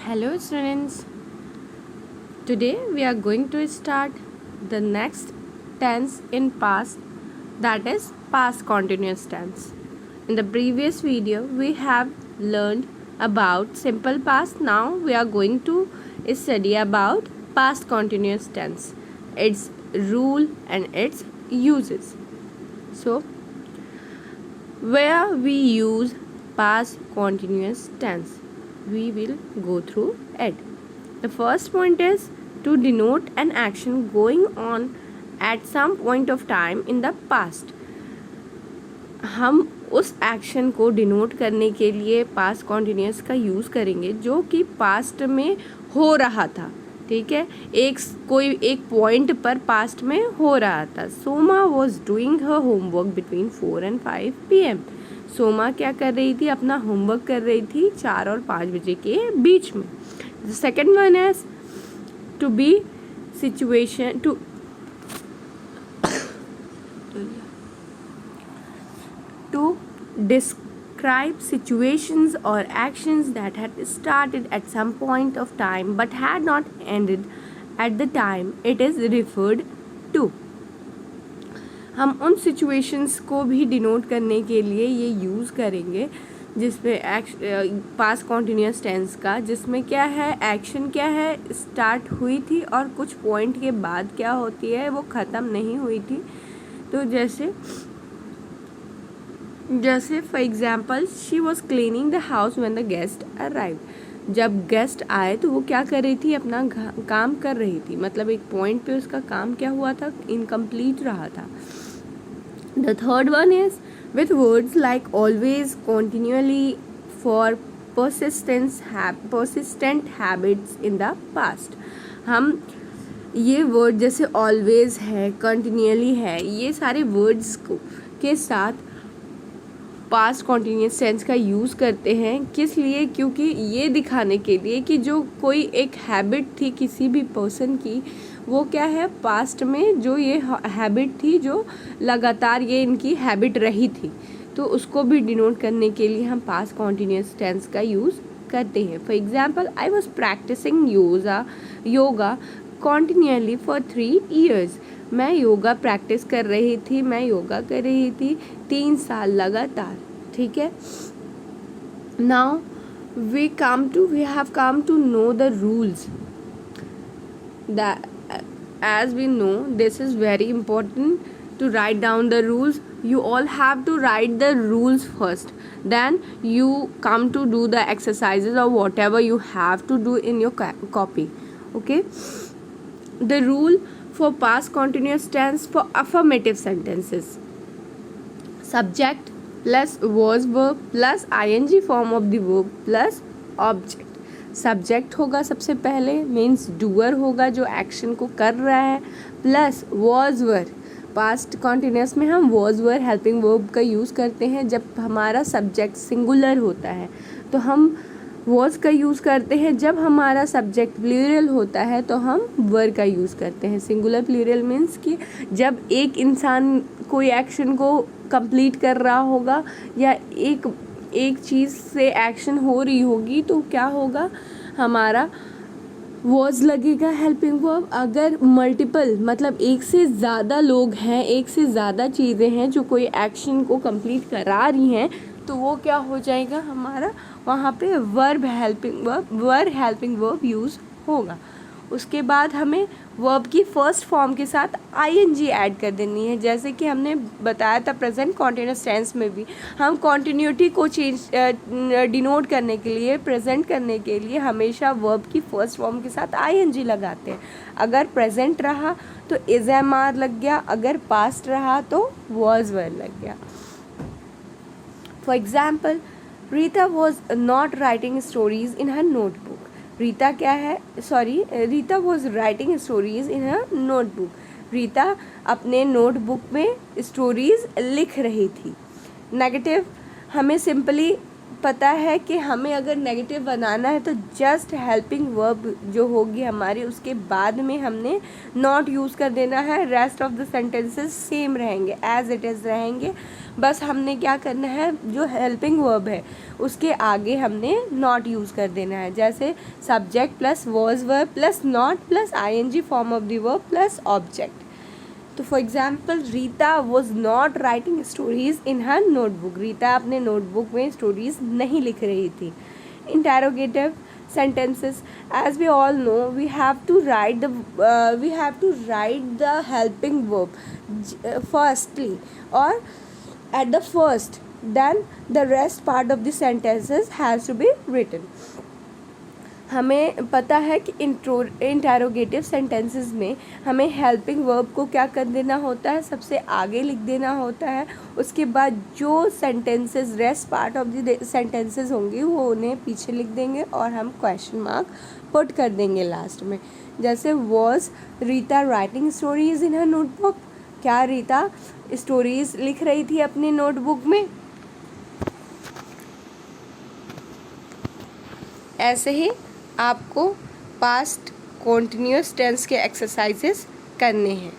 Hello students, today we are going to start the next tense in past, that is past continuous tense. In the previous video we have learned about simple past. Now we are going to study about past continuous tense, its rule and its uses. So where we use past continuous tense, we will go through it. The first point is to denote an action going on at some point of time in the past. हम उस action को denote करने के लिए past continuous का use करेंगे जो कि पास्ट में हो रहा था. ठीक है, एक पॉइंट पर पास्ट में हो रहा था. Soma was doing her homework between 4 and 5 PM. Soma क्या कर रही थी? अपना होमवर्क कर रही थी 4 और 5 बजे के बीच में. The second one is to be situation to describe situations or actions that had started at some point of time but had not ended at the time it is referred to. हम उन situations को भी denote करने के लिए ये use करेंगे जिसमें पास्ट कॉन्टिन्यूस टेंस का, जिसमें क्या है, एक्शन क्या है, स्टार्ट हुई थी और कुछ पॉइंट के बाद क्या होती है, वो ख़त्म नहीं हुई थी. तो जैसे for example she was cleaning the house when the guest arrive. जब गेस्ट आए तो वो क्या कर रही थी? अपना काम कर रही थी. मतलब एक पॉइंट पे उसका काम क्या हुआ था? इनकम्प्लीट रहा था. The third one is with words like always, continually, for persistent habits in the past. हम ये वर्ड जैसे always है, continually है, ये सारे वर्ड्स के साथ पास्ट कॉन्टिन्यूस टेंस का यूज़ करते हैं. किस लिए? क्योंकि ये दिखाने के लिए कि जो कोई एक हैबिट थी किसी भी पर्सन की, वो क्या है, पास्ट में जो ये हैबिट थी, जो लगातार ये इनकी हैबिट रही थी, तो उसको भी डिनोट करने के लिए हम पास्ट कॉन्टिन्यूस टेंस का यूज़ करते हैं. For example I was practising yoga continuously for 3 years. मैं योगा प्रैक्टिस कर रही थी, मैं योगा कर रही थी 3 साल लगातार. ठीक है. Now we have come to know the rules. That as we know, this is very important to write down the rules. You all have to write the rules first, then you come to do the exercises or whatever you have to do in your copy. Okay. The rule for past continuous tense for affirmative sentences: subject plus was verb plus ing form of the verb plus object. Subject होगा सबसे पहले, means doer होगा जो action को कर रहा है, plus was were. Past continuous में हम वॉज वर हेल्पिंग वर्ब का यूज़ करते हैं. जब हमारा सब्जेक्ट सिंगुलर होता है तो हम वॉज का यूज़ करते हैं. जब हमारा सब्जेक्ट प्लूरल होता है तो हम वर का यूज़ करते हैं. सिंगुलर प्लूरल मीन्स कि जब एक इंसान कोई एक्शन को कंप्लीट कर रहा होगा या एक चीज़ से एक्शन हो रही होगी तो क्या होगा, हमारा वॉज लगेगा हेल्पिंग वर्ब. अगर मल्टीपल मतलब एक से ज़्यादा लोग हैं, एक से ज़्यादा चीज़ें हैं जो कोई एक्शन को कंप्लीट करा रही हैं, तो वो क्या हो जाएगा, हमारा वहाँ पे वर्ब हेल्पिंग वर्ब यूज़ होगा. उसके बाद हमें वर्ब की फर्स्ट फॉर्म के साथ ing ऐड कर देनी है. जैसे कि हमने बताया था प्रेजेंट कॉन्टिन्यूस टेंस में भी हम कॉन्टिन्यूटी को डिनोट करने के लिए, प्रेजेंट करने के लिए हमेशा वर्ब की फर्स्ट फॉर्म के साथ ing लगाते हैं. अगर प्रेजेंट रहा तो इज एम आर लग गया, अगर पास्ट रहा तो वॉज वर लग गया. For example Rita was not writing stories in her notebook. Rita was writing stories in her notebook. Rita अपने नोटबुक में स्टोरीज लिख रही थी. नेगेटिव, हमें सिंपली पता है कि हमें अगर नेगेटिव बनाना है तो जस्ट हेल्पिंग वर्ब जो होगी हमारी उसके बाद में हमने नॉट यूज़ कर देना है, rest of the sentences same रहेंगे, एज इट इज़ रहेंगे। बस हमने क्या करना है, जो हेल्पिंग वर्ब है उसके आगे हमने नॉट यूज़ कर देना है, जैसे subject plus was verb plus not plus ING form of the verb plus object. तो for example Rita was not writing stories in her notebook, Rita अपने नोटबुक में स्टोरीज नहीं लिख रही थी। Interrogative sentences, as we all know, we have to write the helping verb firstly or at the first, then the rest part of the sentences has to be written. हमें पता है कि interrogative sentences में हमें helping verb को क्या कर देना होता है, सबसे आगे लिख देना होता है। उसके बाद जो sentences rest part of the sentences होंगे वो उन्हें पीछे लिख देंगे और हम क्वेश्चन मार्क पुट कर देंगे लास्ट में। जैसे was Rita writing stories in her notebook, क्या रीता स्टोरीज लिख रही थी अपनी नोटबुक में। ऐसे ही आपको पास्ट कॉन्टिन्यूअस टेंस के एक्सरसाइजेस करने हैं।